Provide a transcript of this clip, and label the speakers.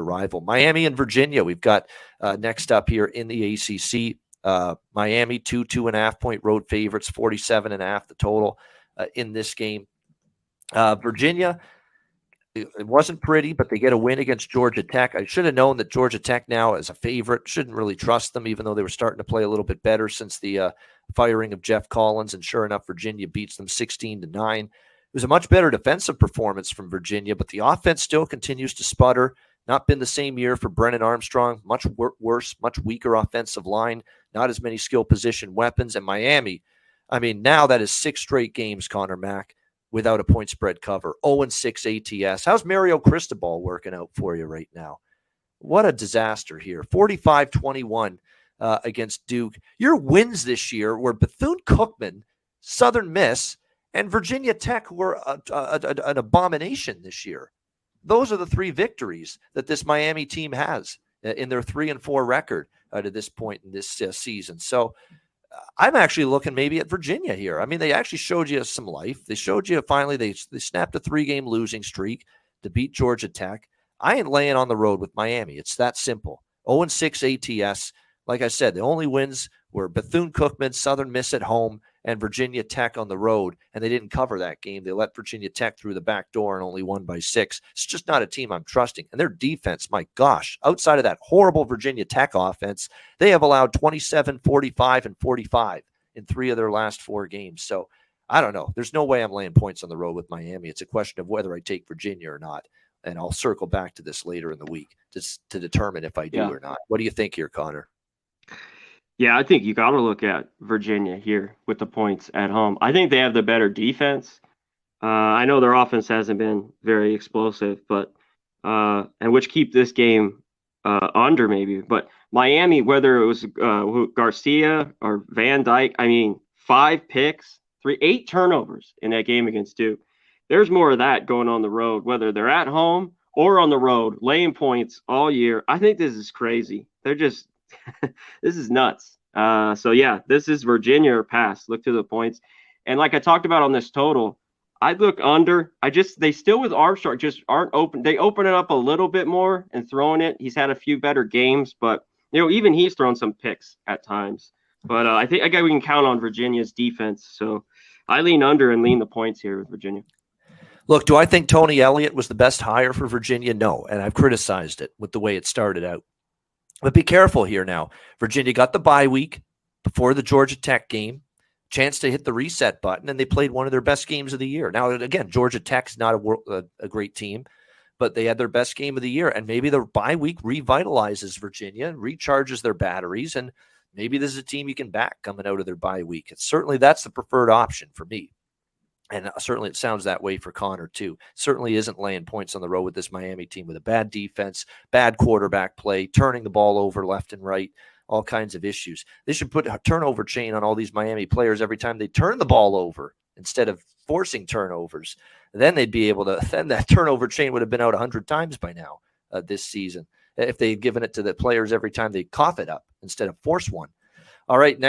Speaker 1: rival. Miami and Virginia, we've got next up here in the ACC. Miami, 2.5 point road favorites, 47.5 the total in this game. Virginia, it wasn't pretty, but they get a win against Georgia Tech. I should have known that Georgia Tech now is a favorite. Shouldn't really trust them, even though they were starting to play a little bit better since the firing of Jeff Collins. And sure enough, Virginia beats them 16-9. It was a much better defensive performance from Virginia, but the offense still continues to sputter. Not been the same year for Brennan Armstrong. Much worse, much weaker offensive line. Not as many skill position weapons. And Miami, I mean, now that is 6 straight games, Connor Mack, without a point spread cover. 0-6 ATS. How's Mario Cristobal working out for you right now? What a disaster here. 45-21 against Duke. Your wins this year were Bethune-Cookman, Southern Miss, and Virginia Tech, who were an abomination this year. Those are the 3 victories that this Miami team has in their 3-4 record to this point in this season. So I'm actually looking maybe at Virginia here. I mean, they actually showed you some life. They showed you finally they snapped a 3-game losing streak to beat Georgia Tech. I ain't laying on the road with Miami. It's that simple. 0-6 ATS. Like I said, the only wins were Bethune-Cookman, Southern Miss at home, and Virginia Tech on the road, and they didn't cover that game. They let Virginia Tech through the back door and only won by 6. It's just not a team I'm trusting. And their defense, my gosh, outside of that horrible Virginia Tech offense, they have allowed 27, 45, and 45 in 3 of their last 4 games. So I don't know. There's no way I'm laying points on the road with Miami. It's a question of whether I take Virginia or not. And I'll circle back to this later in the week to determine if I do or not. What do you think here, Connor?
Speaker 2: Yeah, I think you got to look at Virginia here with the points at home. I think they have the better defense. I know their offense hasn't been very explosive, but and which keep this game under maybe. But Miami, whether it was Garcia or Van Dyke, I mean, 5 picks, 8 turnovers in that game against Duke. There's more of that going on the road, whether they're at home or on the road, laying points all year. I think this is crazy. They're just this is nuts. So yeah, this is Virginia or pass. Look to the points. And like I talked about on this total, I'd look under. They still with Armstrong just aren't open. They open it up a little bit more and throwing it. He's had a few better games, but even he's thrown some picks at times. But I think we can count on Virginia's defense. So I lean under and lean the points here with Virginia.
Speaker 1: Look, do I think Tony Elliott was the best hire for Virginia? No, and I've criticized it with the way it started out. But be careful here now. Virginia got the bye week before the Georgia Tech game, chance to hit the reset button, and they played one of their best games of the year. Now, again, Georgia Tech's not a great team, but they had their best game of the year, and maybe the bye week revitalizes Virginia, recharges their batteries, and maybe this is a team you can back coming out of their bye week. That's the preferred option for me. And certainly it sounds that way for Conor, too. Certainly isn't laying points on the road with this Miami team with a bad defense, bad quarterback play, turning the ball over left and right, all kinds of issues. They should put a turnover chain on all these Miami players every time they turn the ball over instead of forcing turnovers. Then they'd be able to – then that turnover chain would have been out 100 times by now this season if they had given it to the players every time they cough it up instead of force one. All right, next.